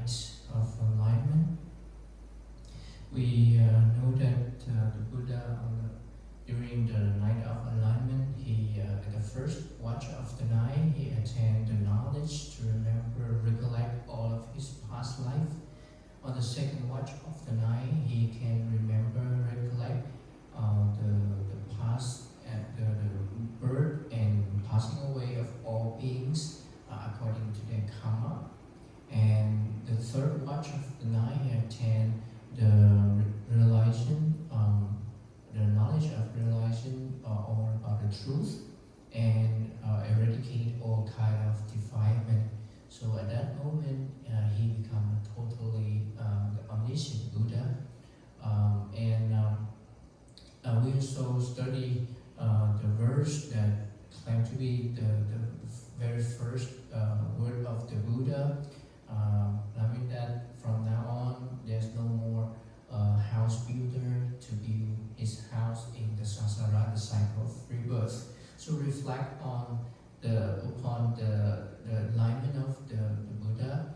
night of enlightenment. We know that the Buddha during the night of enlightenment, he at the first watch of the night, he attained the knowledge to remember, recollect all of his past life. On the second watch of the night, he can remember, recollect the past, the birth and passing away of all beings according to their karma. And the third watch of the night, he attained the realization, the knowledge of realization all about the truth and eradicate all kind of defilement. So at that moment, he became a totally the omniscient Buddha. We also study the verse that claim to be the very first word of the Buddha. I mean that from now on, there's no more house builder to build his house in the samsara, the cycle of rebirth. So reflect on upon the alignment of the Buddha.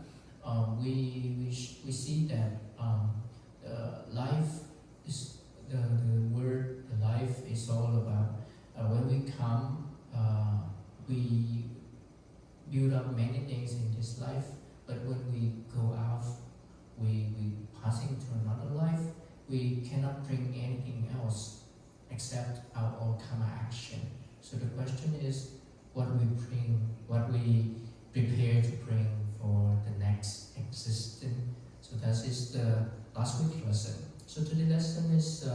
We see that life is the word. The life is all about when we come, we build up many things in this life. But when we go out, we passing to another life. We cannot bring anything else except our own karma action. So the question is, what we bring, what we prepare to bring for the next existence. So that is the last week's lesson. So today's lesson is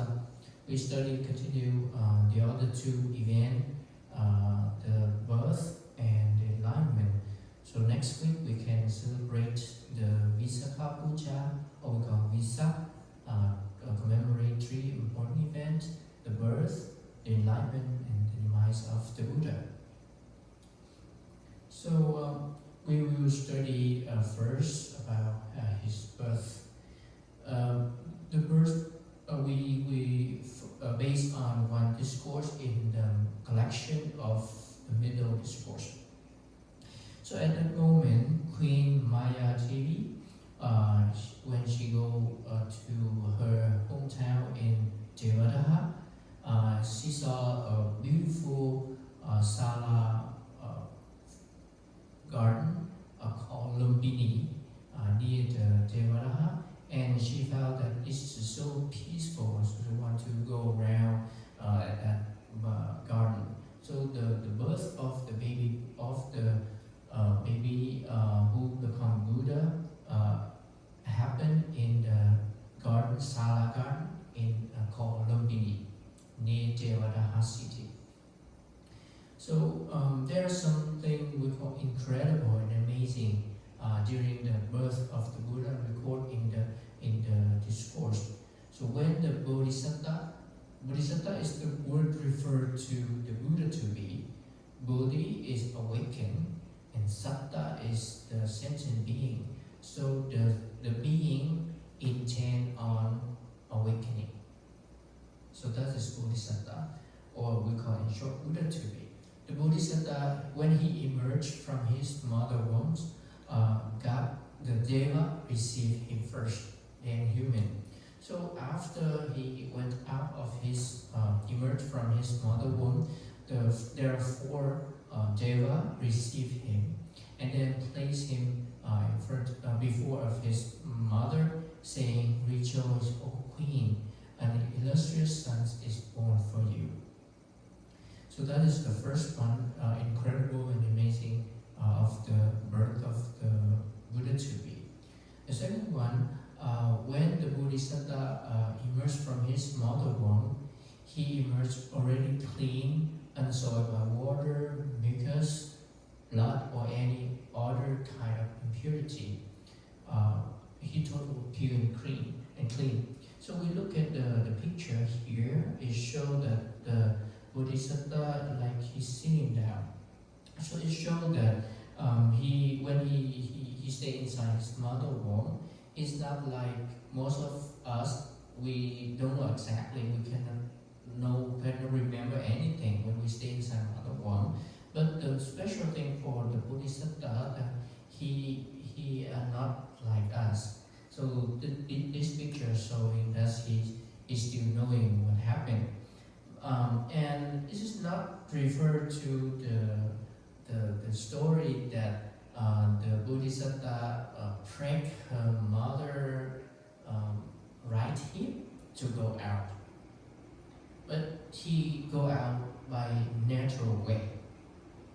we continue the other two events, the birth and the enlightenment. So next week we can celebrate the Visakha Puja, or we call Visak, commemorate three important events: the birth, the enlightenment, and the demise of the Buddha. So we will study first about his birth. The birth we based on one discourse in the collection of the middle discourse. So at that moment, Queen Maya Devi, when she go to her hometown in Devadaha, she saw a beautiful sala garden called Lumbini near the Devadaha, and she felt that this is so peaceful, so she wanted to go around at that garden. So the birth of the baby who become Buddha happened in the garden, Sala garden, in called Lumbini, near Devadaha city. So there is something we call incredible and amazing during the birth of the Buddha, recorded in the discourse. So when the Bodhisattva is the word referred to the Buddha to be. Bodhi is awakened, and Satta is the sentient being. So the being intend on awakening. So that is Bodhisattva, or we call in short Buddha to be. The Bodhisattva, when he emerged from his mother womb, God, the Deva, received him first, then human. So after he went out of emerged from his mother womb, there are four Deva received him and then placed him in front, before of his mother, saying, "Rejoice, O Queen, an illustrious son is born for you." So that is the first one, incredible and amazing of the birth of the Buddha to be. The second one, when the Bodhisattva emerged from his mother womb, he emerged already clean, unsoiled by water, mucus, blood, or any other kind of impurity. He totally pure and clean. So we look at the picture here. It shows that the Bodhisattva, like he's sitting down. So it shows that when he stayed inside his mother womb, it's not like most of us. We don't know exactly. We cannot remember anything when we stay inside mother womb. But the special thing for the Bodhisattva that he are not like us. So this picture showing that he is still knowing what happened. And this is not referred to the story that the Bodhisattva prayed her mother right him to go out. But he go out by natural way,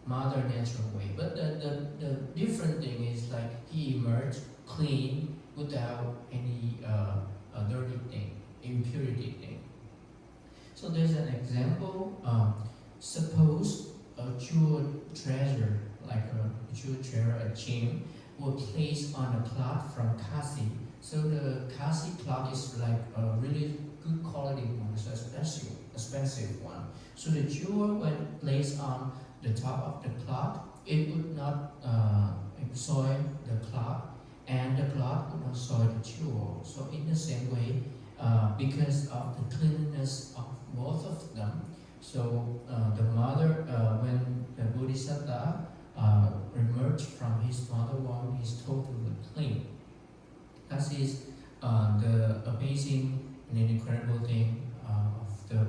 mother natural way. But the different thing is like he emerged clean without any dirty thing, impurity thing. So there's an example. Suppose a jewel treasure, like a jewel treasure, a gem, were placed on a cloth from Kasi. So the Kasi cloth is like a really good quality one, so expensive one. So the jewel, when placed on the top of the cloth, it would not soil the cloth, and the cloth would not soil the jewel. So in the same way, because of the cleanliness of both of them, so the mother, when the Bodhisattva emerged from his mother womb, is totally clean. That is the amazing and incredible thing of the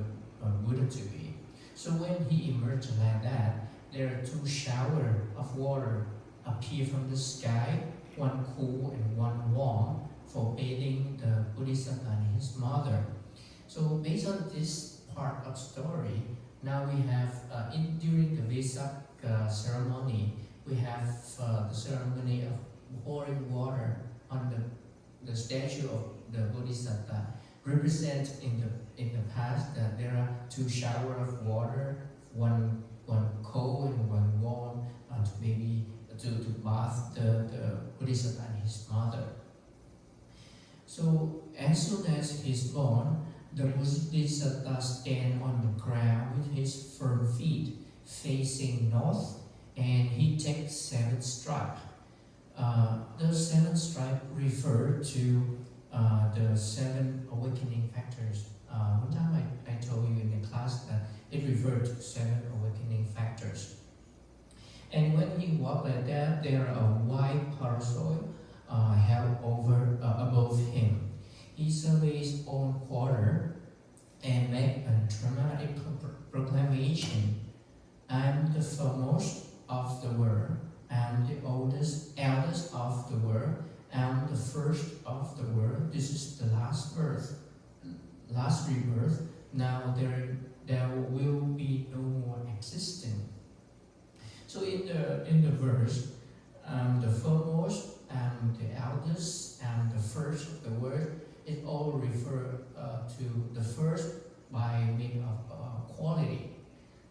Buddha to be. So when he emerged like that, there are two showers of water appear from the sky, one cool and one warm, for bathing the Bodhisattva and his mother. So based on this part of story, now we have during the Vesak ceremony, we have the ceremony of pouring water on the statue of the Bodhisattva, represent in the past that there are two showers of water, one cold and one warm, to bath the Bodhisattva and his mother. So as soon as he's born, the Bodhisattva stands on the ground with his firm feet facing north, and he takes 7 stripes. Those 7 stripes refer to the 7 awakening factors. One time I told you in the class that it referred to 7 awakening factors. And when he walked like that, there are a white parasol held over above him. He surveys all quarter and makes a dramatic proclamation. "I am the foremost of the world. I am the eldest of the world. I am the first of the world. This is the last birth, last rebirth. Now there will be no more existence." So in the verse, "I'm the foremost, I'm the eldest, I'm the first of the world," it all refers to the first by meaning of quality.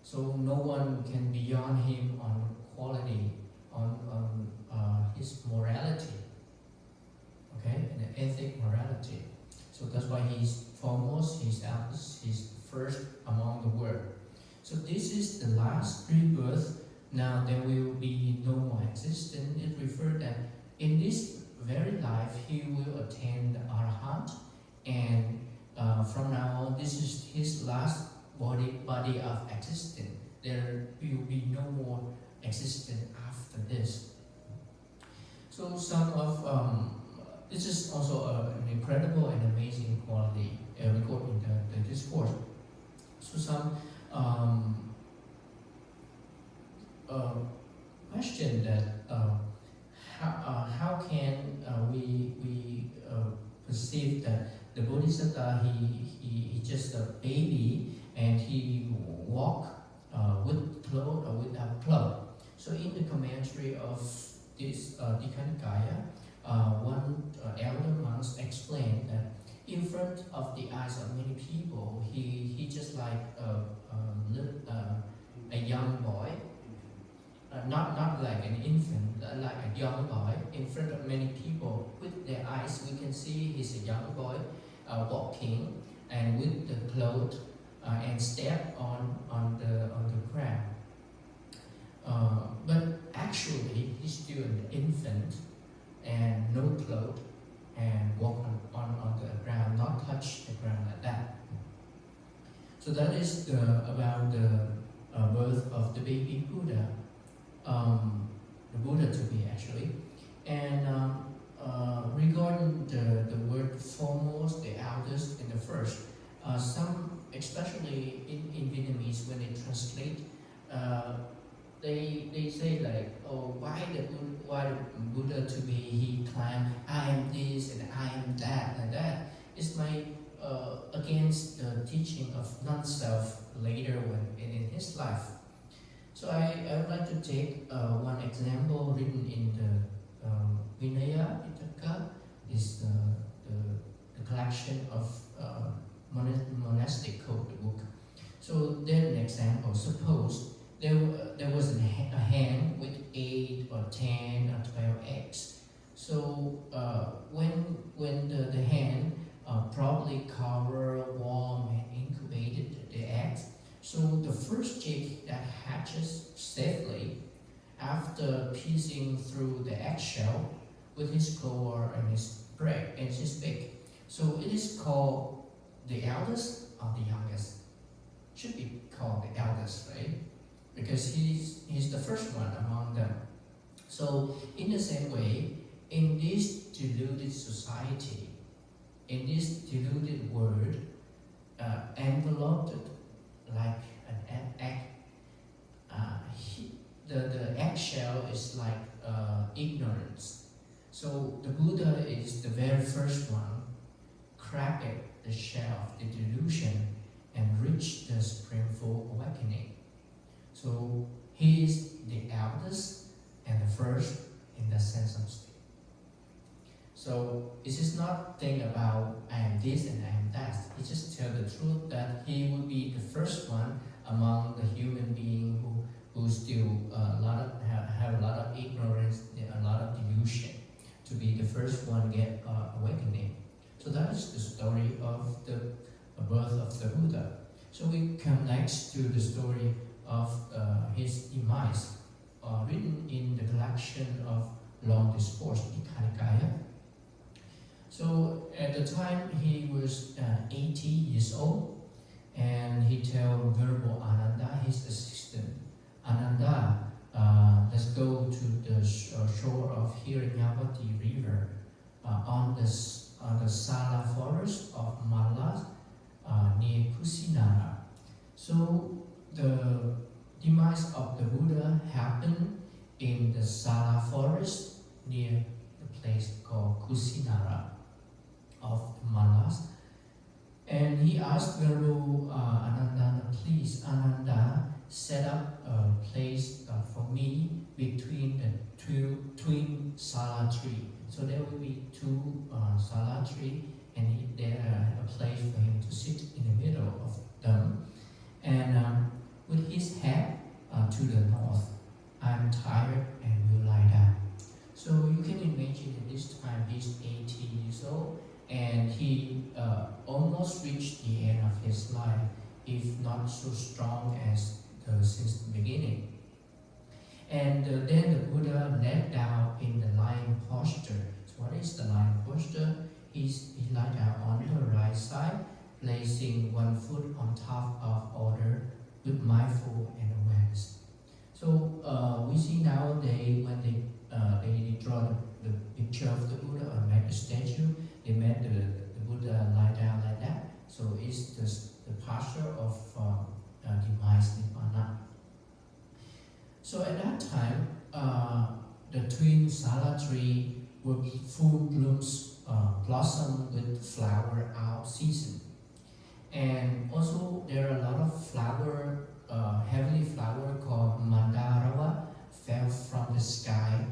So no one can beyond him on quality, on his morality, okay, and the ethic morality. So that's why he's foremost, he's eldest, he's first among the world. So this is the last rebirth. Now there will be no more existence. It refers that in this very life he will attain the Arhat, and from now on this is his last body of existence. There will be no more existence after this. So some of this is also an incredible and amazing quality recorded in the discourse. So some question that how can we perceive that the Bodhisattva he just a baby and he walk with clothes or without clothes. So in the commentary of this Dikhanikaya, one elder monk explained that in front of the eyes of many people, he just like a young boy, not like an infant, like a young boy in front of many people. With their eyes, we can see he's a young boy walking and with the clothes and step on the ground. But actually, he's still an infant and no clothes and walk on the ground, not touch the ground like that. So that is about the birth of the baby Buddha, the Buddha to be actually. And regarding the especially in Vietnamese, when they translate, they say like, oh, why the Buddha to be, he claimed, I am this and I am that and that. It's like against the teaching of non-self later when in his life. So I would like to take one example written in the Vinaya Pitaka, is the collection of monastic code book. So there's an example. Suppose there was a hen with 8 or 10 or 12 eggs. So when the hen probably cover, warm, and incubated the eggs, so the first chick that hatches safely after piercing through the eggshell with his claw and his beak. So it is called the eldest or the youngest. Should be called the eldest, right? Because he's the first one among them. So in the same way, in this deluded society, in this deluded world, enveloped like an egg, the eggshell is like ignorance. So the Buddha is the very first one, cracked the shell of the delusion and reached the supreme awakening. So he is the eldest and the first in the sense of state. So it is not think about I am this and I am that. He just tell the truth that he will be the first one among the human being who still have a lot of ignorance, a lot of delusion, to be the first one get awakening. So that is the story of the birth of the Buddha. So we come next to the story of his demise, written in the collection of long discourse, Nikaya. So at the time he was 80 years old, and he told Venerable Ananda, his assistant, Ananda, let's go to the shore of Hiranyavati river on the Sala forest of Malas near Kusinara. So the demise of the Buddha happened in the Sala forest near the place called Kusinara of Malas. And he asked Venerable Ananda, please, Ananda, set up a place for me between the two twin Sala tree. So there will be two Sala tree, and there a place for him to sit in the middle of them. And with his head to the north, I'm tired and will lie down. So you can imagine at this time he's 80 years old, and he almost reached the end of his life, if not so strong as since the beginning. And then the Buddha lay down in the lying posture. So what is the lying posture? He lay down on the right side, placing one foot on top of other with mindful and awareness. So we see nowadays when they draw the picture of the Buddha or make a statue, they made the Buddha lie down like that. So it's the posture of demise Nibbana. So at that time, the twin Sala tree will be full blooms, blossom with flower out season. And also there are a lot of flower, heavenly flower called Mandarawa fell from the sky.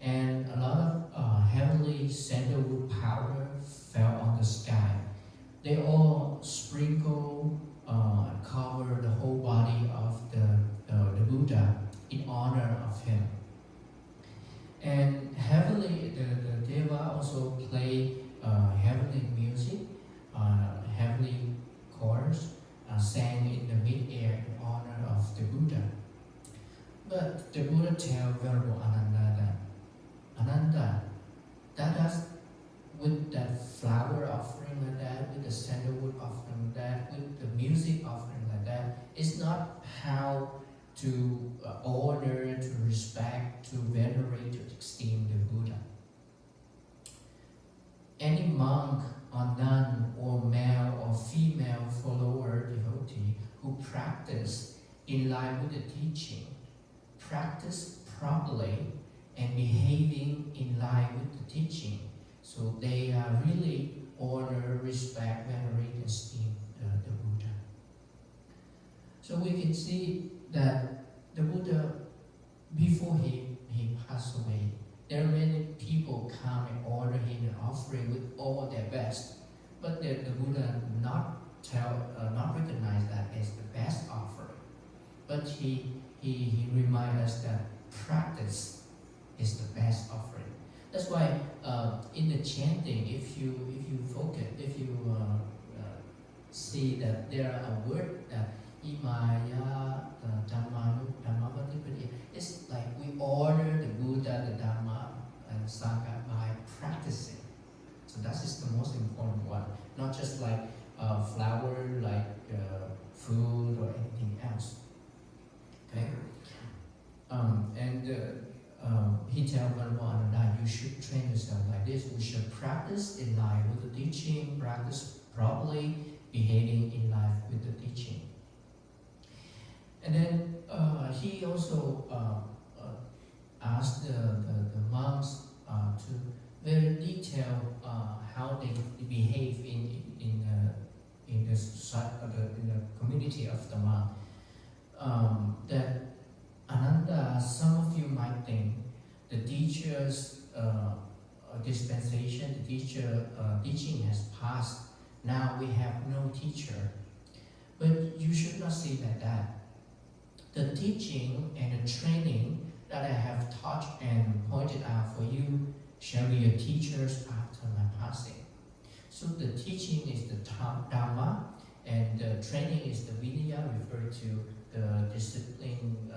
And a lot of heavenly sandalwood powder fell on the sky. They all sprinkle, cover the whole body of the Buddha in honor of him. And heavenly, the Deva also play heavenly music, heavenly chorus, sang in the mid-air in honor of the Buddha. But the Buddha tell Venerable Ananda that, Ananda, with that flower offering like that, with the sandalwood offering like that, with the music offering like that, it's not how to honor, to respect, to venerate, to esteem the Buddha. any monk or nun or male or female follower devotee who practice in line with the teaching, practice properly and behaving in line with the teaching. So they really honor, respect, venerate, and esteem the Buddha. So we can see that the Buddha, before he passed away, there are many people come and order him an offering with all their best, but the Buddha not recognize that as the best offering. But he reminds us that practice is the best offering. That's why in the chanting, if you focus, if you see that there are a word that Imaya Dhammavadipadiya, it's like we order the Buddha, the Dhamma, and Sangha by practicing. So that is the most important one. Not just like flower, like food or anything else. Okay. He tells Ananda, you should train yourself like this. We should practice in line with the teaching, practice properly, behaving in line with the teaching. And then he also asked the monks to very detail how they behave in the community of the monk. That Ananda, some of you might think the teacher's dispensation, the teaching has passed. Now we have no teacher. But you should not see like that. The teaching and the training that I have taught and pointed out for you shall be your teachers after my passing. So the teaching is the Dhamma, and the training is the Vinaya, referred to the discipline,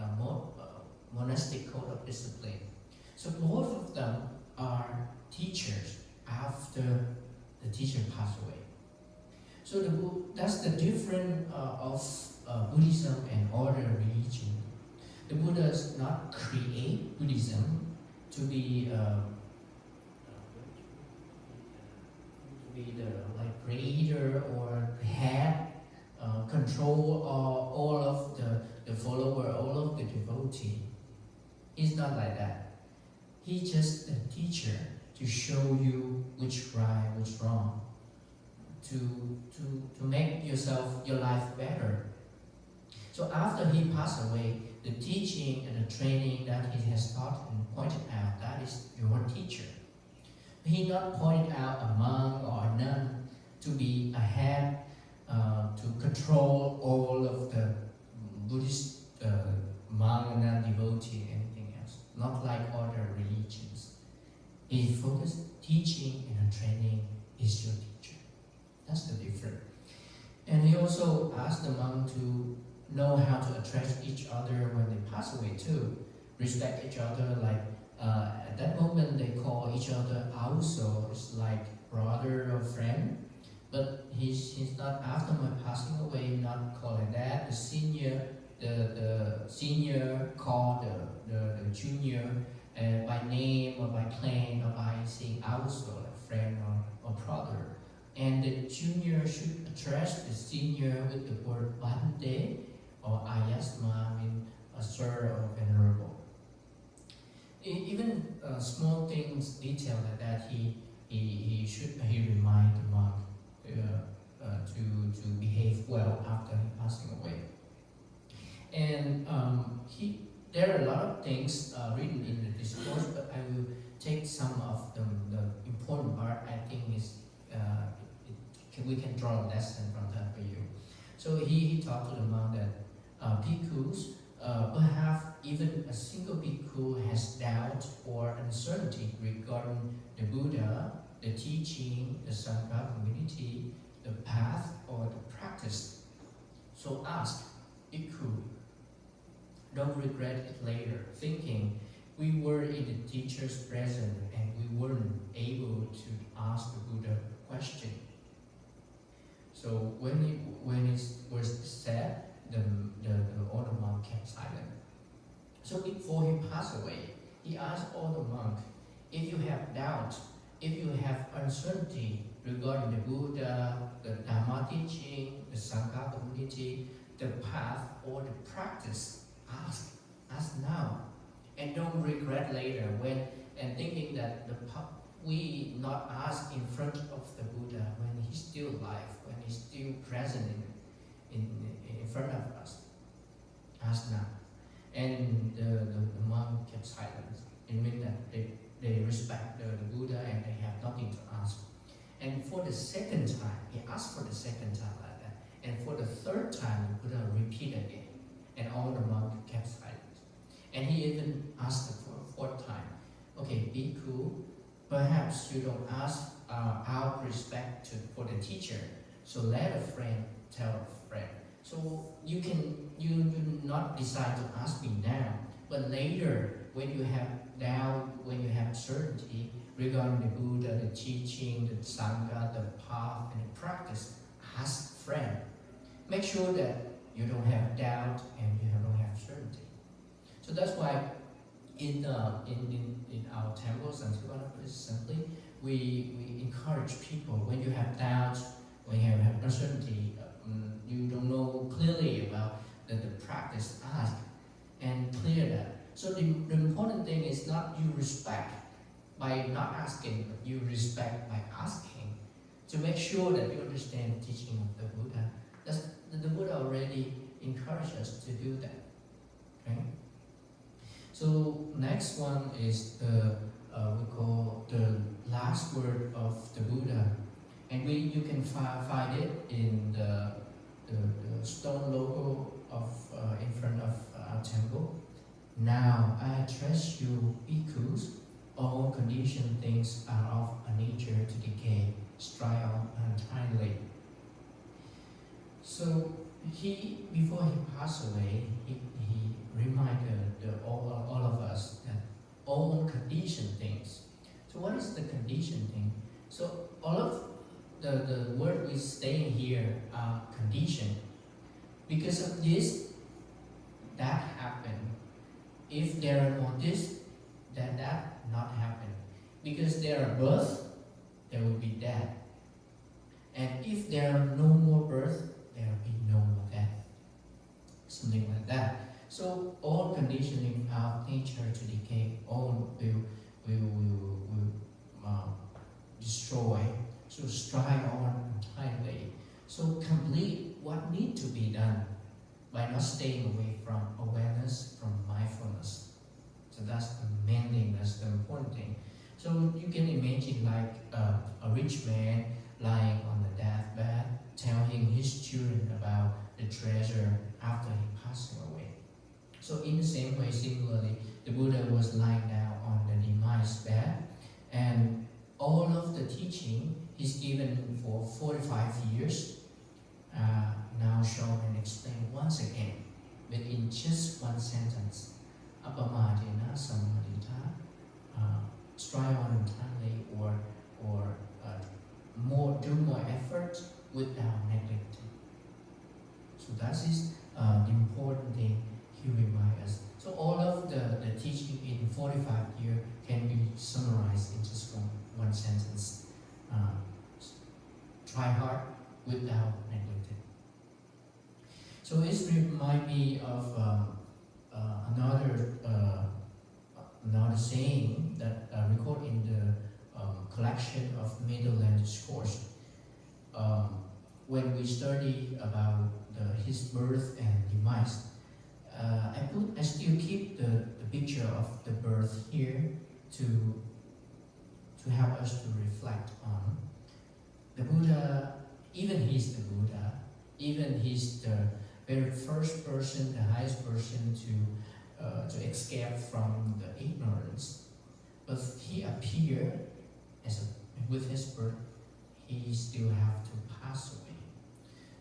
monastic code of discipline. So both of them are teachers after the teacher passed away. So that's the difference of Buddhism and other religion. The Buddha does not create Buddhism to be the like creator or head, control all of the follower, all of the devotee. He's not like that. He's just a teacher to show you which right, which wrong, to make your life better. So after he passed away, the teaching and the training that he has taught and pointed out, that is your teacher. He not pointed out a monk or a nun to be a head, to control all of the Buddhist monk and nun devotee, anything else. Not like other religions. He focused teaching and training is your teacher. That's the difference. And he also asked the monk to know how to address each other when they pass away too. Respect each other, like at that moment they call each other also, it's like brother or friend. But he's not, after my passing away, not calling that. The senior call the junior by name or by clan or by saying also, like friend or brother. And the junior should address the senior with the word Bhante or Ayasma, mean sir or venerable. Even small things, detail like that, he remind the monk to behave well after he passing away. And there are a lot of things written in the discourse, but I will take some of them. The important part, I think, is we can draw a lesson from that for you. So he talked to the monk that bhikkhus, perhaps even a single bhikkhu has doubt or uncertainty regarding the Buddha, the teaching, the Sangha community, the path, or the practice. So ask, bhikkhu, don't regret it later, thinking we were in the teacher's presence and we weren't able to ask the Buddha a question. So when it was said, the older monk kept silent. So before he passed away, he asked all the monks, if you have doubt, if you have uncertainty regarding the Buddha, the Dharma teaching, the Sangha community, the path or the practice, ask now, and don't regret later when and thinking that we not ask in front of the Buddha when he's still alive, when he's still present in front of us. Ask now. And the monk kept silence. It means that they respect the Buddha and they have nothing to ask. And for the second time, he asked for the second time like that. And for the third time, the Buddha repeated again. And all the monks kept silent. And he even asked for a fourth time, okay, bhikkhu, perhaps you don't ask out respect for the teacher. So let a friend tell a friend. So you not decide to ask me now, but later when you have doubt, when you have certainty regarding the Buddha, the teaching, the Sangha, the path, and the practice, ask friend. Make sure that you don't have doubt and you don't have certainty. So that's why in our temples, Santivana, simply, we encourage people when you have doubts, when you have uncertainty, you don't know clearly about the practice, ask and clear that. So the important thing is not you respect by not asking, but you respect by asking to make sure that you understand the teaching of the Buddha. The Buddha already encouraged us to do that. Okay? So next one is we call the last word of the Buddha, and you can find it in the stone logo of in front of our temple. Now I address you, bhikkhus. All conditioned things are of a nature to decay, strive on untimely. So before he passed away, he reminded all of us that all conditioned things. So what is the conditioned thing? So all of the word we stay here are conditioned. Because of this, that happened. If there are more this, then that not happen. Because there are birth, there will be death. And if there are no more birth, there will be no more death. Something like that. So all conditioning our nature to decay, all will destroy. So strive on entirely. So complete what needs to be done by not staying away from awareness, from mindfulness. So that's the main thing, that's the important thing. So you can imagine like a rich man lying on the deathbed, telling his children about the treasure after he passed away. So in the same way, similarly, the Buddha was lying down on the Demise bed, and all of the teaching is given for 45 years, now shown and explained once again, but in just one sentence. Apamadena samadhita, strive on entirely or do more effort without neglecting. So that is the important thing he reminds us. So all of the teaching in 45 years can be summarized in just one sentence. Try hard without neglecting. So it reminds me of another saying that recorded in the collection of Middle Land Discourse. When we study about his birth and demise, I still keep the picture of the birth here to help us to reflect on. The Buddha, even he's the Buddha, even he's the very first person, the highest person to escape from the ignorance, but he appeared with his birth, he still have to pass away.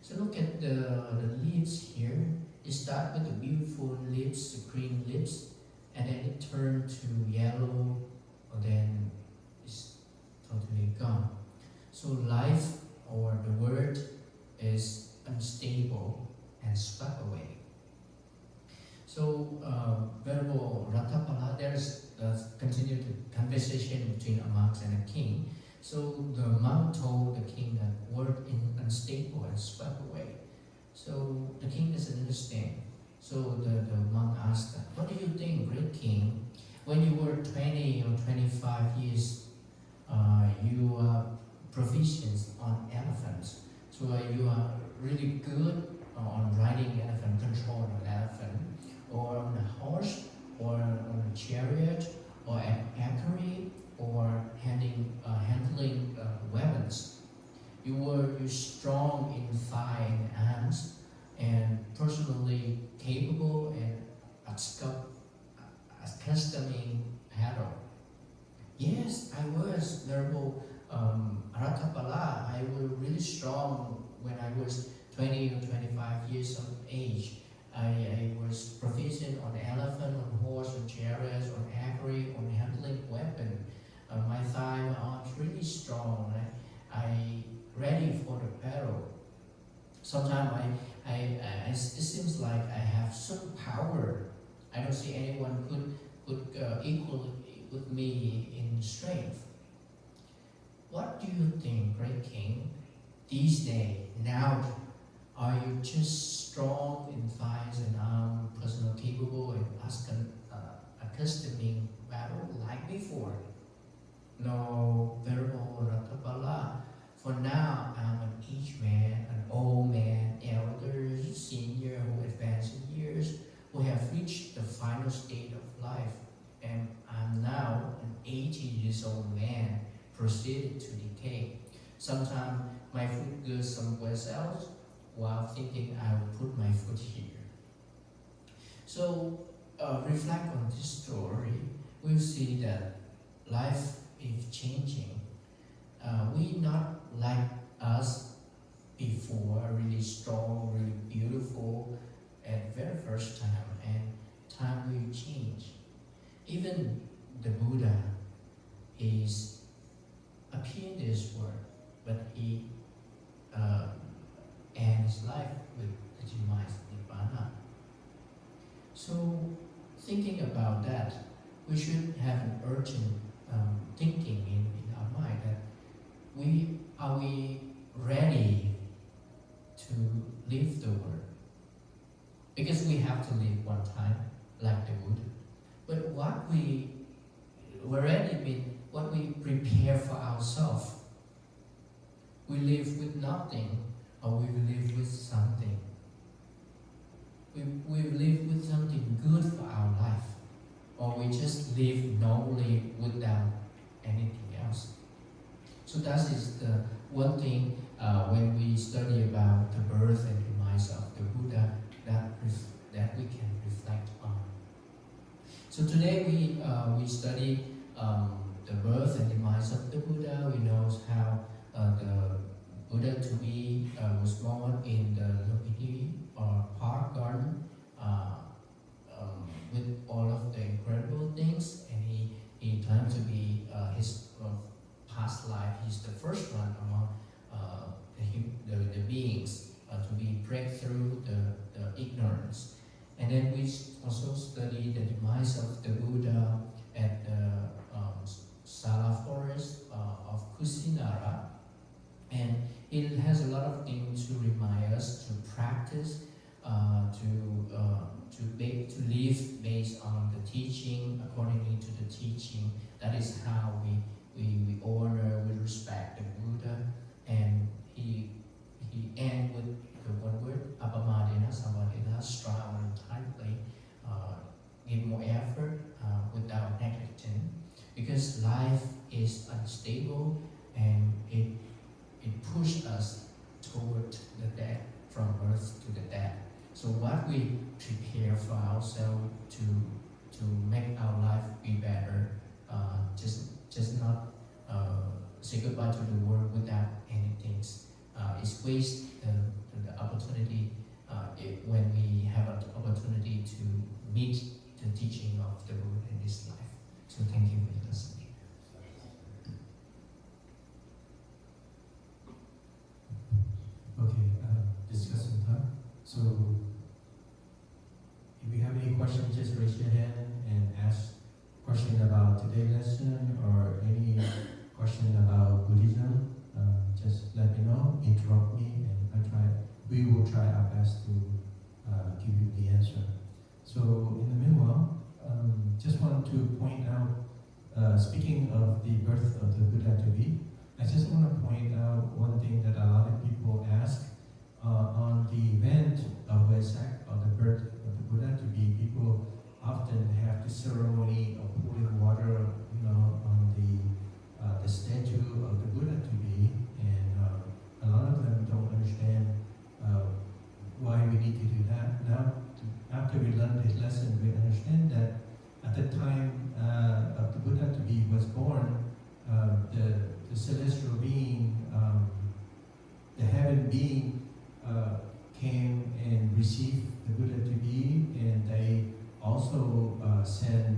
So look at the leaves here. It starts with the beautiful lips, the green lips, and then it turns to yellow, and then it's totally gone. So life, or the word, is unstable and swept away. So Venerable Ratthapala, there's continued conversation between a monk and a king. So the monk told the king that word is unstable and swept away. So the king doesn't understand. So the monk asked, what do you think, great king? When you were 20 or 25 years, you are proficient on elephants. So you are really good on riding elephant, controlling an elephant, or on a horse, or on a chariot, or an archery, or handling weapons. You were strong in thigh and arms, and personally capable and accustoming paddle. Yes, I was, Venerable Rathabala. I was really strong when I was 20 or 25 years of age. I was proficient on elephant, on horse, on chariots, on archery, on handling weapon. My thigh, my arms really strong. I ready for the battle. Sometimes it seems like I have some power. I don't see anyone could equal with me in strength. What do you think, great king? These days, now, are you just strong in thighs and arms, personal capable and accustoming battle like before? No, Venerable Rathabala. For now, I'm an aged man, an old man, elders, senior who advanced in years, who have reached the final state of life. And I'm now an 80 years old man, proceeded to decay. Sometimes my foot goes somewhere else, while thinking I will put my foot here. So reflect on this story, we'll see that life is changing. We not like us before, really strong, really beautiful at very first time, and time will change. Even the Buddha is appear in this world, but he ends his life with the Demise Nibbana. So thinking about that, we should have an urgent thinking in our mind that are we ready to leave the world? Because we have to live one time, like the Buddha. But what we already mean, what we prepare for ourselves. We live with nothing, or we live with something. We live with something good for our life, or we just live normally without anything else. So that is the one thing when we study about the birth and demise of the Buddha that we can reflect on. So today we study the birth and demise of the Buddha. We know how the Buddha to be was born in the Lumpini or park garden with all of the incredible things, and he claimed to be his past life. He's the first one among the beings to be break through the ignorance. And then we also study the demise of the Buddha at the Sala forest of Kusinara. And it has a lot of things to remind us to practice, to live based on the teaching, accordingly to the teaching. That is how we honor, we respect the Buddha. And he ends with the one word, apamadena samadena, strong and tightly, give more effort without neglecting. Because life is unstable and it pushes us toward the death, from birth to the death. So what we prepare for ourselves to make our life be better, just not say goodbye to the world without anything. It's waste the opportunity when we have an opportunity to meet the teaching of the Buddha in this life. So thank you for listening. Okay, discussion time. So, if you have any questions, just raise your hand and ask question about today's lesson or any question about Buddha. will try our best to give you the answer. So in the meanwhile, just want to point out, speaking of the birth of the Buddha to be, I just want to point out one thing that a lot of people ask on the event of Vesak, or the birth of the Buddha to be. People often have the ceremony of pouring water, on the statue of the Buddha to be, and a lot of them don't understand why we need to do that. Now, after we learn this lesson, we understand that at the time of the Buddha to be was born, the celestial being, the heaven being, came and received the Buddha to be, and they also sent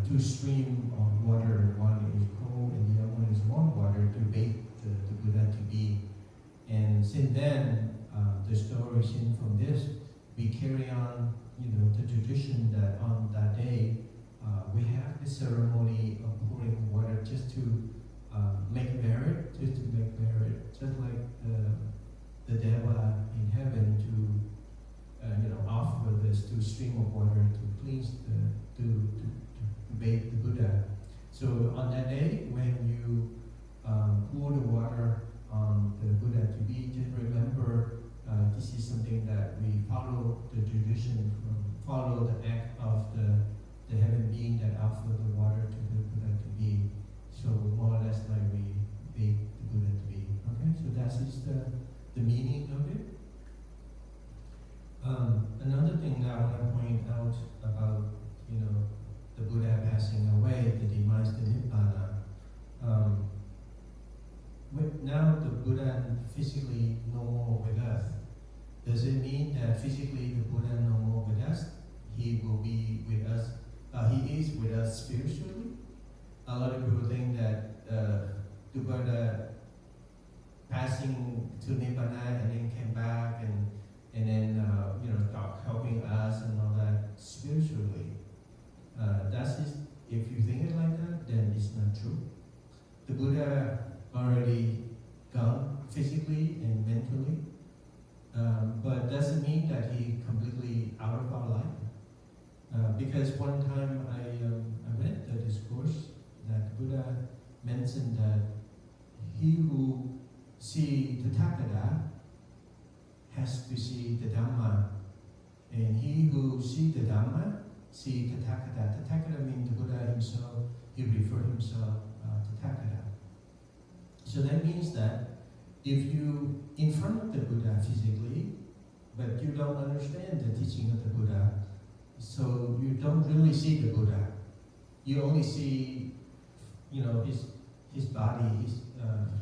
2 streams of water. One is cold and the other one is warm water to bathe the Buddha to be. And since then, the story seen from this, we carry on, the tradition that on that day, we have the ceremony of pouring water just to make merit, just like the Deva in heaven to offer this 2 stream of water to please to bathe the Buddha. So on that day, when you pour the water on the Buddha to be, just remember this is something that we follow the tradition, follow the act of the heaven being that offer the water to the Buddha to be. So more or less like we bathe the Buddha to be. Okay, so that is the meaning of it. Another thing that I want to point out about, the Buddha passing away, the demise, the Nibbana. Now the Buddha physically no more with us. Does it mean that physically the Buddha no more with us? He will be with us. He is with us spiritually. A lot of people think that the Buddha passing to Nibbana and then came back and then start helping us and all that spiritually. If you think it like that, then it's not true. The Buddha already gone physically and mentally, but doesn't mean that he completely out of our life. Because one time I read the discourse that Buddha mentioned that he who see the Tathagata has to see the Dhamma, and he who see the Dhamma see the Tathagata. The Tathagata means the Buddha himself. He referred himself to Tathagata. So that means that if you in front of the Buddha physically, but you don't understand the teaching of the Buddha, so you don't really see the Buddha. You only see, his body, his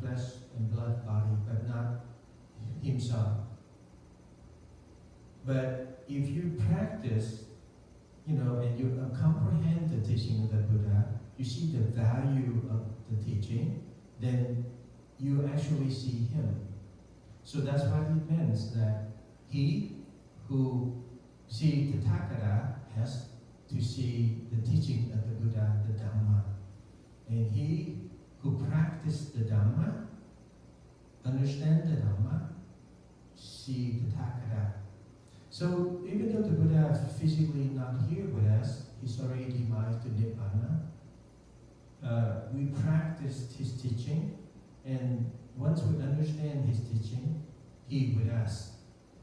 flesh and blood body, but not himself. But if you practice, and you comprehend the teaching of the Buddha, you see the value of the teaching, then you actually see him. So that's what it means that he who sees the Tathagata has to see the teaching of the Buddha, the Dhamma. And he who practices the Dhamma, understand the Dhamma, see the Tathagata. So even though the Buddha is physically not here with us, he's already demised to Nibbana, we practiced his teaching, and once we understand his teaching, he with us.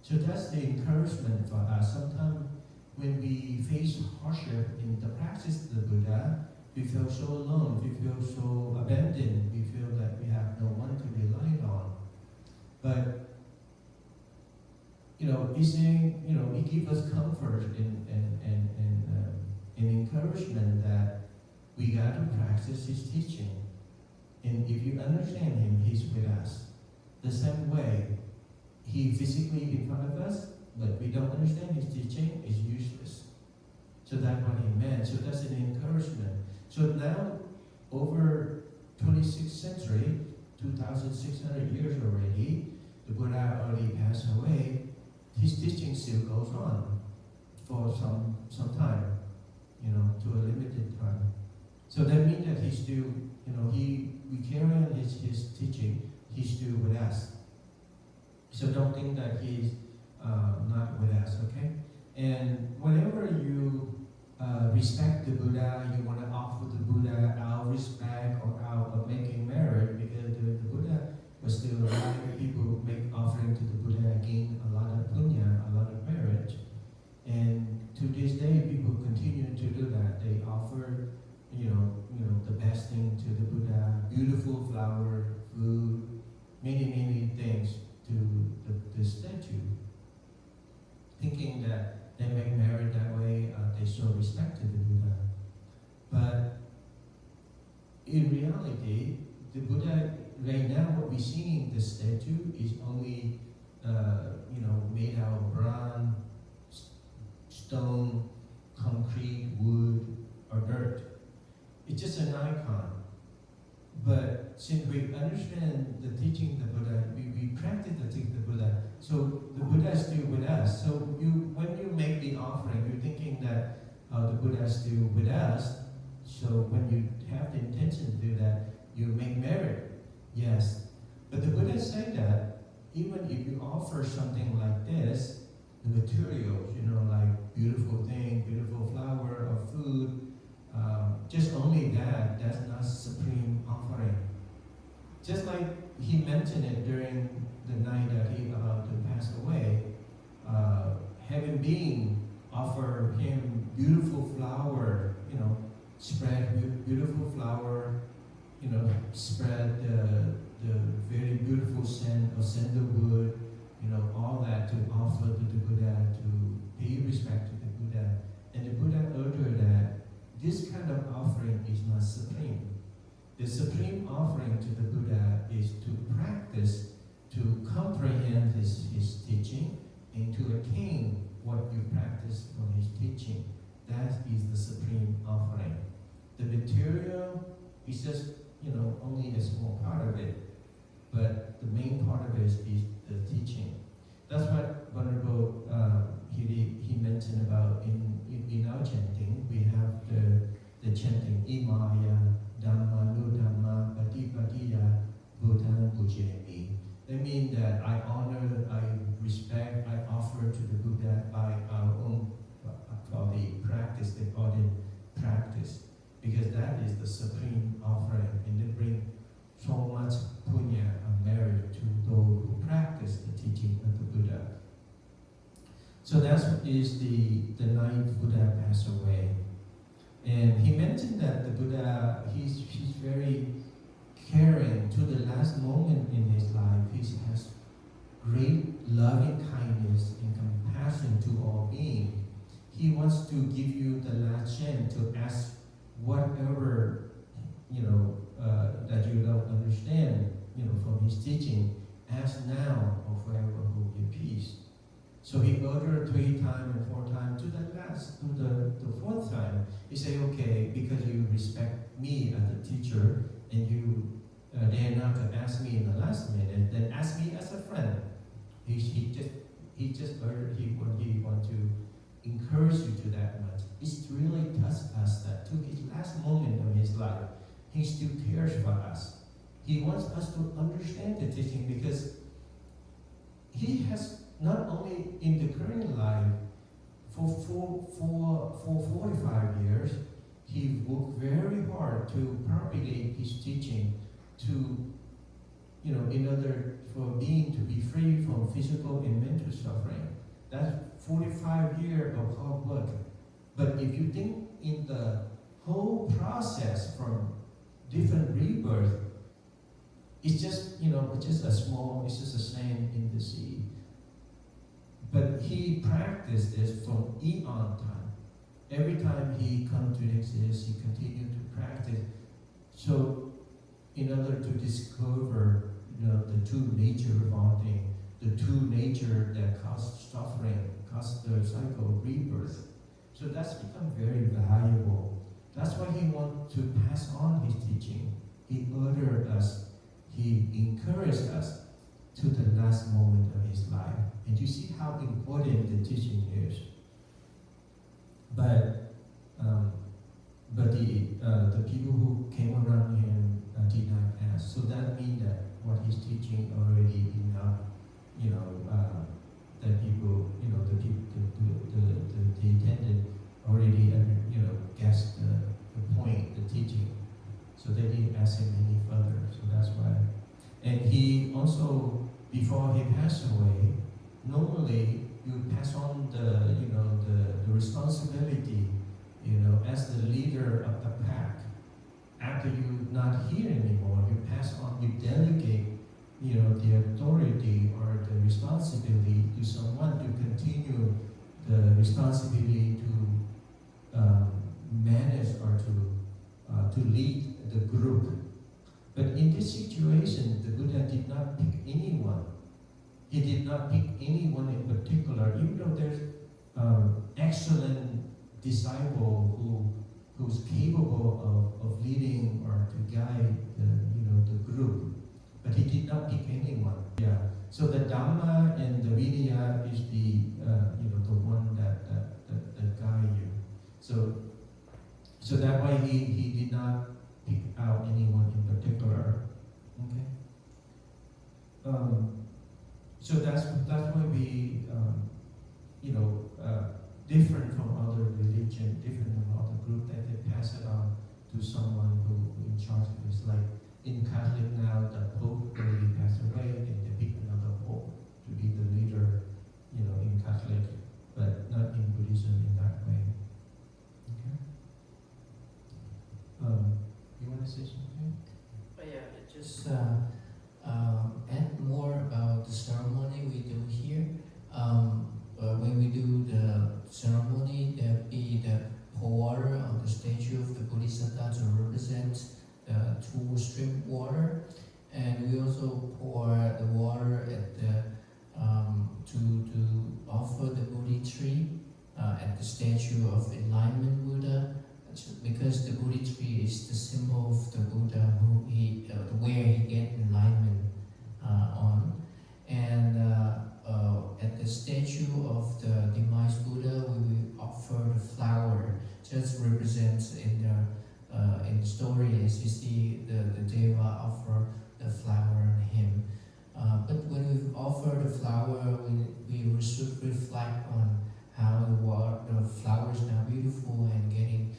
So that's the encouragement for us. Sometimes when we face hardship in the practice of the Buddha, we feel so alone, we feel so abandoned, we feel that we have no one to rely on. But he's saying, he gives us comfort and encouragement that we got to practice his teaching. And if you understand him, he's with us. The same way, he physically in front of us, but we don't understand his teaching, is useless. So that's what he meant. So that's an encouragement. So now, over 26th century, 2,600 years already, the Buddha already passed away. His teaching still goes on for some time, to a limited time. So that means that he still, we carry on his teaching, he's still with us. So don't think that he's respect the Buddha, you want to offer the Buddha our respect or our making merit, because the Buddha was still alive. People make offering to the Buddha, gain a lot of punya, a lot of merit. And to this day, people continue to do that. They offer, the best thing to the Buddha, beautiful flower, food, many things to the statue, thinking that they make merit that way, they show respect to the Buddha. But in reality, the Buddha, right now, what we see in the statue is only, made out of bronze, stone, concrete, wood, or dirt. It's just an icon. But since we understand the teaching of the Buddha, we practice the teaching of the Buddha, so the Buddha is still with us. So when you make the offering, you're thinking that the Buddha is still with us. So when you have the intention to do that, you make merit. Yes. But the Buddha said that even if you offer something like this, the materials, like beautiful thing, beautiful flower or food, just only that's not supreme offering. Just like he mentioned it during the night that he about to pass away, heaven being offer him beautiful flower, spread beautiful flower, spread the very beautiful scent of sandalwood, all that to offer to the Buddha, to pay respect to the Buddha. And the Buddha ordered that this kind of offering is not supreme. The supreme offering to the Buddha is to practice, to comprehend his teaching, and to attain what you practice from his teaching. That is the supreme offering. The material is just, only a small part of it, but the main part of it is the teaching. That's what Venerable he mentioned about in our chanting. We have the chanting Imaya Dhamma Nudhamma Patipatiya Buddha Pujemi. That means that I honor, I respect, I offer to the Buddha by our own for the practice, the ardent practice, because that is the supreme offering, and it brings so much punya and merit to those who practice the teaching of the Buddha. So that is the night Buddha passed away. And he mentioned that the Buddha, he's very caring to the last moment in his life. He has great loving kindness and compassion to all beings. He wants to give you the last chance to ask whatever, that you don't understand, from his teaching. Ask now or forever hold your peace. So he ordered 3 times and 4 times. To the 4th time, he said, okay, because you respect me as a teacher, and you dare not to ask me in the last minute, then ask me as a friend. He just ordered, he want to encourage you to that much. It's really touched us that to his last moment of his life, he still cares for us. He wants us to understand the teaching, because he has not only in the current life, for 45 years, he worked very hard to propagate his teaching to, in order for being to be free from physical and mental suffering. That's 45 years of hard work. But if you think in the whole process from different rebirth, it's just, it's just a sand in the sea. But he practiced this from eon time. Every time he comes to this, he continued to practice. So, in order to discover, the true nature of all things, the true nature that causes suffering, causes the cycle of rebirth. So that's become very valuable. That's why he wants to pass on his teaching. He ordered us, he encouraged us to the last moment of his life. And you see how important the teaching is. But the people who came around him did not ask. So that means that what he's teaching already enough, that people, the intended already, also, before he passed away, normally you pass on the responsibility, as the leader of the pack. After you're not here anymore, you pass on, you delegate, the authority or the responsibility to someone to continue the responsibility to manage or to lead the group. But in this situation, the Buddha did not pick anyone. He did not pick anyone in particular, even though there's excellent disciple who's capable of leading or to guide the group. But he did not pick anyone. Yeah. So the Dhamma and the Vinaya is the one that guide you. So that why he did not pick out anyone in particular. Okay. So that's why we different from other religion, different from other group, that they pass it on to someone who in charge of it. It's like in Catholic now, the Pope already passed away, and they pick another Pope to be the leader, in Catholic, but not in Buddhism in that way. Okay. You want to say something? Yeah, just add more about the ceremony we do here. When we do the ceremony, there be the pour water on the statue of the Bodhisattva to represent the two stream water, and we also pour the water at the to offer the Bodhi tree at the statue of Enlightenment Buddha, because the Bodhi tree is the symbol of the Buddha where he get enlightenment on, and at the statue of the Demise Buddha, we will offer the flower, just represents in the story as you see the Deva offer the flower on him. But when we offer the flower, we should reflect on how the flower is now beautiful and getting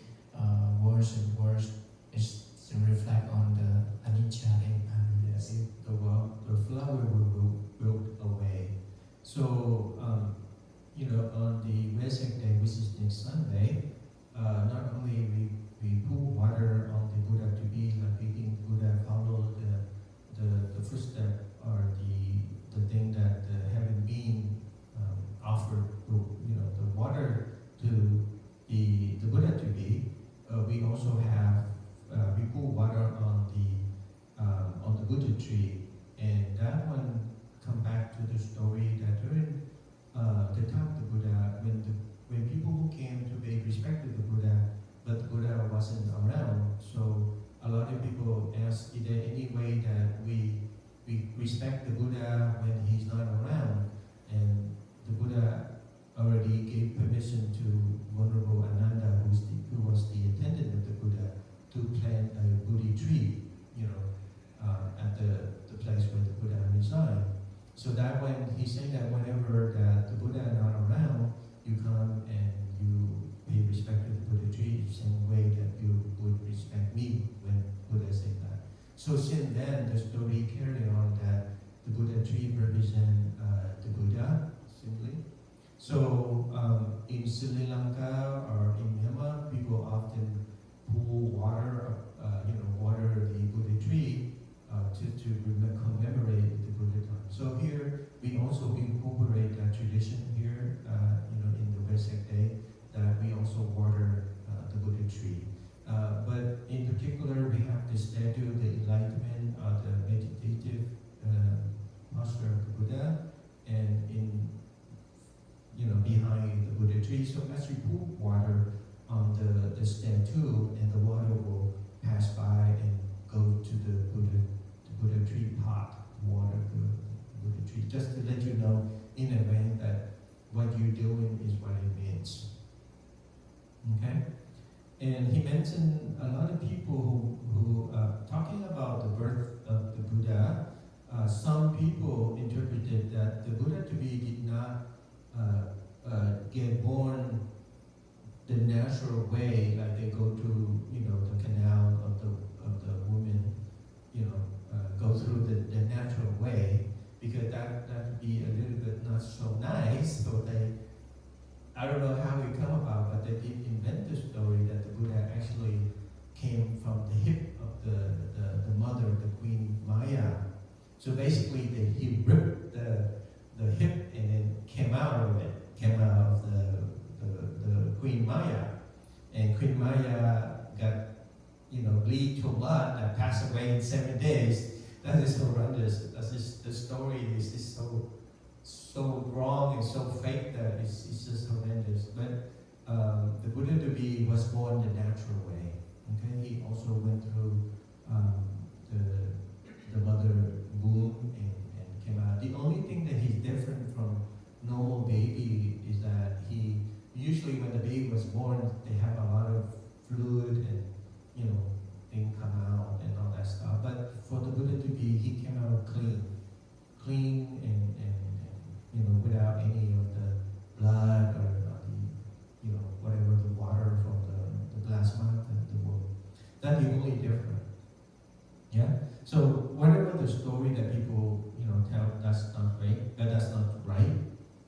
worse and worse. Is to reflect on the anicca and Yes, the flower will wilt away. So, on the Vesak Day, which is next Sunday, not only we pour water on the Buddha to be like we think Buddha followed the footstep or the thing that having been offered, the water to the Buddha to be. We also have we pour water on the Buddha tree, and that one come back to the story that during the time of the Buddha, when people who came to pay respect to the Buddha, but the Buddha wasn't around, so a lot of people ask, is there any way that we respect the Buddha when he's not around? And the Buddha already gave permission to Venerable Ananda, who was the attendant of the Buddha, to plant a Bodhi tree, at the place where the Buddha resides. So that when he's saying that whenever that the Buddha is not around, you come and you pay respect to the Buddha tree the same way that you would respect me when Buddha said that. So since then, the story carried on that the Buddha tree represents the Buddha simply. So in Sri Lanka or in Myanmar, people often pour water the Buddha tree to commemorate the Buddha time. So here we also incorporate that tradition here, in the Vesak Day, that we also water the Buddha tree. But in particular, we have the statue, the enlightenment, the meditative posture of the Buddha, and behind the Buddha tree. So as we pour water on the statue, and the water will pass by and go to the Buddha tree pot, water the Buddha tree. Just to let you know in advance that what you're doing is what it means. Okay? And he mentioned a lot of people who talking about the birth of the Buddha. Some people interpreted that the Buddha to be did not get born the natural way, like they go to the canal of the woman, go through the natural way. actually he ripped the hip and then came out of it, came out of the Queen Maya. And Queen Maya got, bleed to blood and passed away in 7 days. That is horrendous. The story is so wrong and so fake that it's just horrendous. But the Buddha to be was born the natural way. Okay, he also went through the mother womb and came out. The only thing that he's different from normal baby is that he usually when the baby was born, they have a lot of fluid and things come out and all that stuff. But for the Buddha to be, he came out clean and without any of the blood or the whatever the water from the plasma and the womb. That's the only difference. Yeah. So whatever the story that people tell, that's not right. That's not right.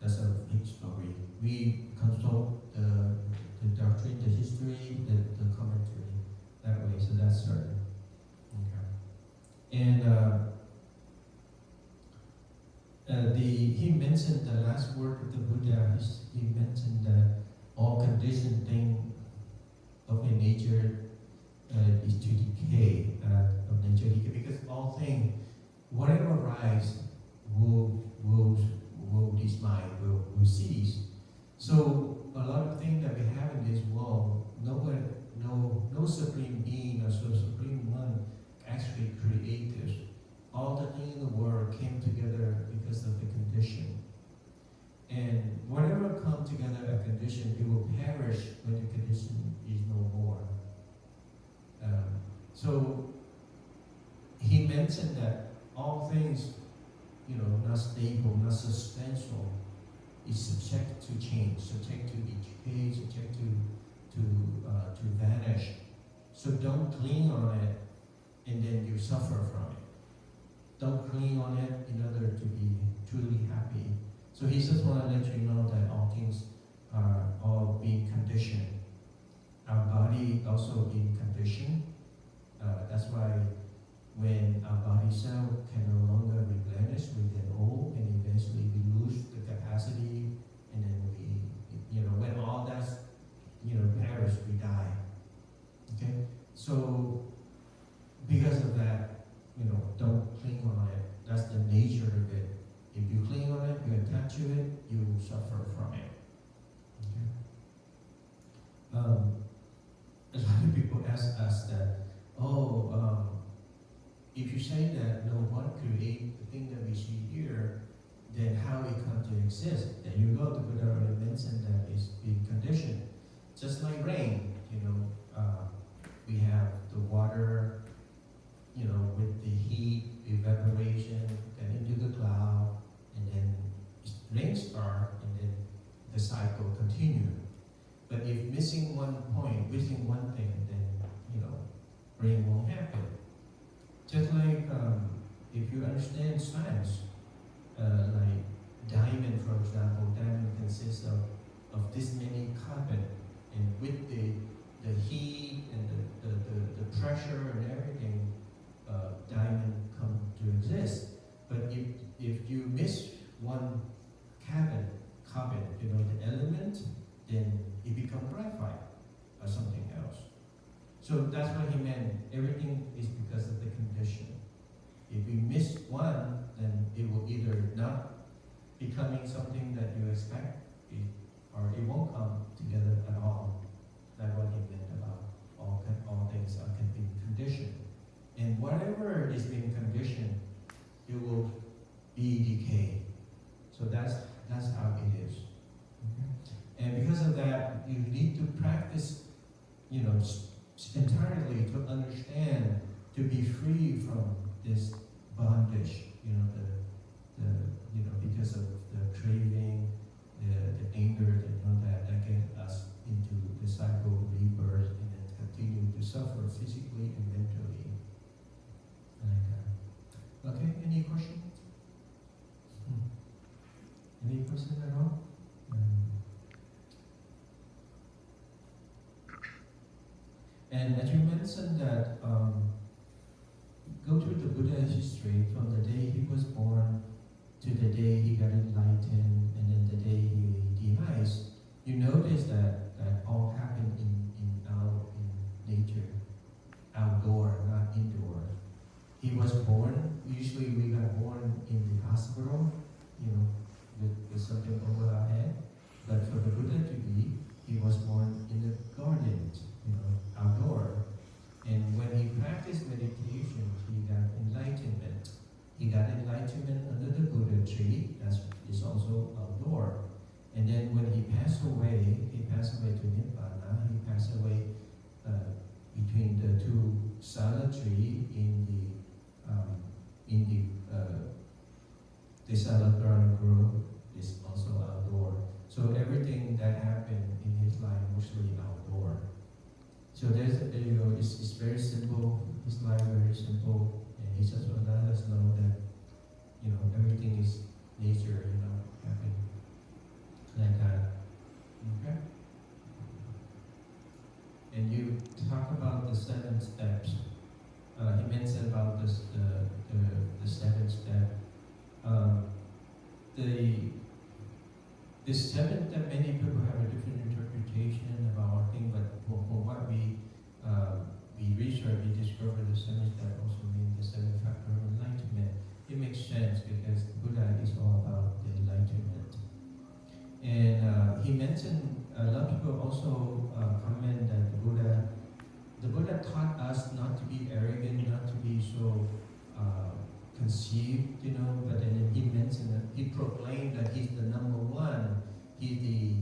That's a fake story. We consult the doctrine, the history, the commentary that way. So that's certain. Okay. And he mentioned the last word of the Buddha. He mentioned that all conditioned thing of a nature is to decay of nature, because all things, whatever rise, will demise, will cease. So a lot of things that we have in this world, no supreme being or supreme one actually created this. All the things in the world came together because of the condition. And whatever comes together a condition, it will perish when the condition is no more. So he mentioned that all things, not stable, not substantial, is subject to change, subject to decay, subject to vanish. So don't cling on it, and then you suffer from it. Don't cling on it in order to be truly happy. So he just want to let you know that all things are all being conditioned. Our body also being conditioned. That's why when our body cell can no longer replenish, we get old, and eventually we lose the capacity, and then we, when all that's, perish, we die. Okay? So because of that, don't cling on it. That's the nature of it. If you cling on it, you attach to it, you will suffer from it. Okay? A lot of people ask us that, if you say that no one created the thing that we see here, then how it come to exist? Then you go to Buddha already mentioned that it's being conditioned. Just like rain, we have the water, with the heat, evaporation, then into the cloud, and then rain start, and then the cycle continue. But if missing one point, missing one thing, then rain won't happen. Just like if you understand science, like diamond, for example, diamond consists of this many carbon, and with the heat and the pressure and everything, diamond come to exist. But if you miss one carbon, the element, then it becomes graphite or something else. So that's what he meant. Everything is because of the condition. If we miss one, then it will either not becoming something that you expect, or it won't come together at all. That's what he meant about all things can be conditioned. And whatever is being conditioned, it will be decay. So that's how it is. Okay? And because of that, you need to practice, entirely to understand, to be free from this bondage, because of the craving, the anger, that get us into the cycle of rebirth, and then continue to suffer physically and mentally. Okay, any questions? Any questions at all? And as you mentioned that, go to the Buddha history. history from the day he was born to the day he got enlightened, and then the day he demise, you notice that all happened in nature, outdoor, not indoor. He was born, usually we got born in the hospital, with something over our head. But for the Buddha to be, he was born in the garden, outdoor. And when he practiced meditation, he got enlightenment. He got enlightenment under the Buddha tree, that is also outdoor. And then when he passed away to Nibbana, he passed away between the two sala tree in the Salagrana grove is also outdoor. So everything that happened in his life mostly outdoor. So there's it's very simple. His life very simple, and he just let us know that everything is nature, happening like that. Okay. And you talk about the 7 steps. He mentioned about the 7th step. The 7th step, many people have a different interpretation about things, but from what we research, we discovered the 7th step also means the 7th factor of enlightenment. It makes sense because Buddha is all about the enlightenment. And he mentioned, a lot of people also comment that the Buddha taught us not to be arrogant, not to be so conceived, but then he mentioned that he proclaimed that he's the number one. He's the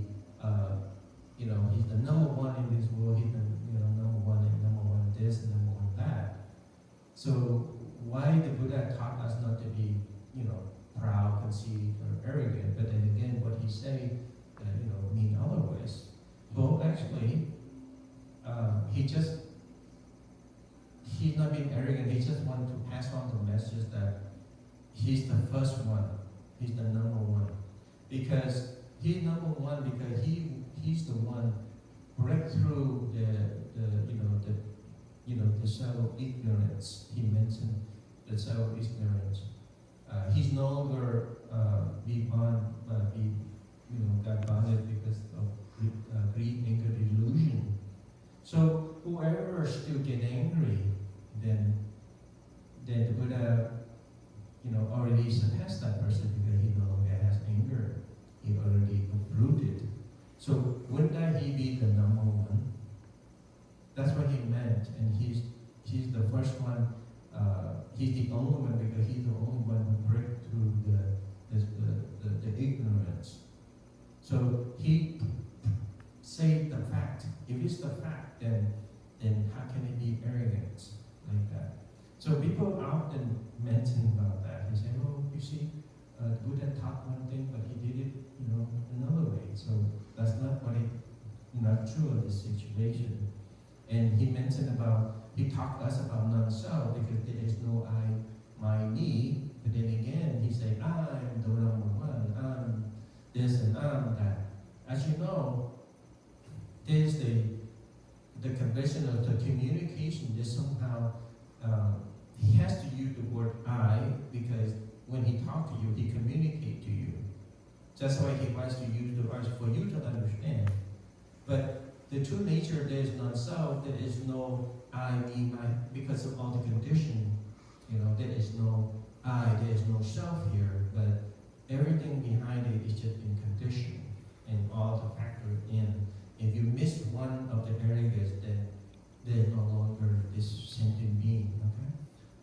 he's the number one in this world. He's the number one and number one this and number one that. So why the Buddha taught us not to be proud, conceited, or arrogant? But then again, what he say mean other ways. Well, actually, he's not being arrogant. He just wanted to pass on the message that he's the first one. He's the number one. Because he's number one because he's the one break through the subtle ignorance. He mentioned the subtle ignorance. He's no longer got bonded because of greed, anger, delusion. So whoever still get angry, then the Buddha, already surpassed that person because he no longer has anger. He already uprooted. So wouldn't that he be the number one? That's what he meant, and he's the first one. He's the only one because he's the only one who break through the ignorance. So he said the fact. If it's the fact, then how can it be arrogance like that? So people often mention about that. They say, "Oh, you see, Buddha taught one thing, but he did it, another way." So that's not true of this situation. And he mentioned he taught us about non-self because there is no I, my, me. But then again, he said, "I am the number one. I'm this and I'm that." As you know, there's the convention of the communication. There's somehow he has to use the word I because when he talks to you, he communicates to you. That's why he wants to use the words for you to understand. But the true nature, there is non-self. There is no I, me, my, because of all the condition. There is no I, there is no self here. But everything behind it is just in condition and all the factor in. If you miss one of the areas, then there's no longer this sentient being. Okay.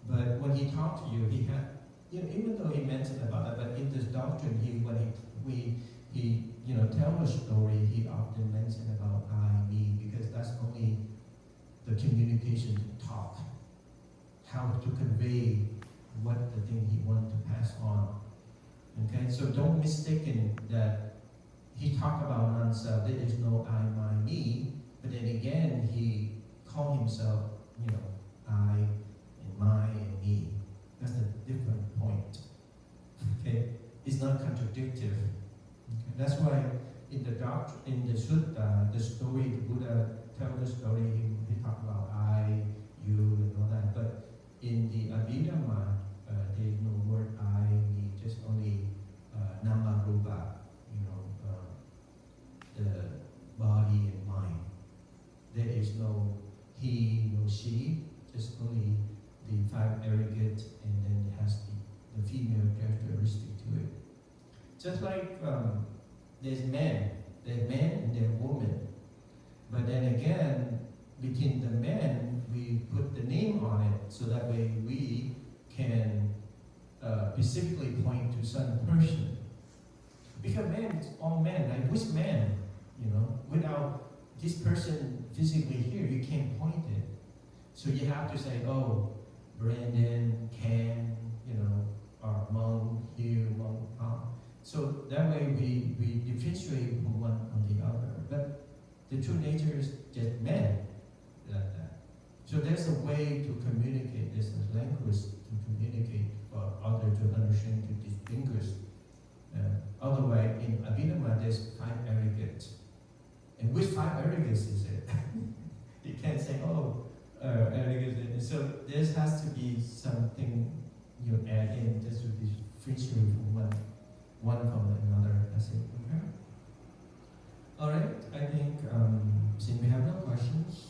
But when he talked to you, he had, even though he mentioned about it, but in this doctrine, he tell a story, he often mentioned about I, me, because that's only the communication talk, how to convey what the thing he wanted to pass on. Okay, so don't mistaken that he talked about non-self. There is no I, my, me, but then again, he called himself, I and my and me. That's a different point. Okay, it's not contradictory. Okay? That's why in the doctrine, in the sutta, the story, the Buddha tells the story. He talked about I, you, and all that. But in the Abhidhamma there is no word I, me, just only nama rupa, the body and mind. There is no he, no she, just only the five aggregate, and then it has the female characteristic to it. Just like there's men and there's women. But then again, between the men, we put the name on it, so that way we can specifically point to some person. Because men, it's all men, like which man, without this person physically here, you can't point it. So you have to say, oh, Brandon, Ken, or Mong, Hugh, Mong, So that way we differentiate from one on the other. But the true nature is just men, like that. So there's a way to communicate, there's a language to communicate for others to understand, to distinguish. Otherwise, in Abhidhamma, there's five aggregates. And which five aggregates is it? You can't say, aggregates. So there has to be something you add in just to differentiate from one from another. That's it. Okay? All right. I think since we have no questions,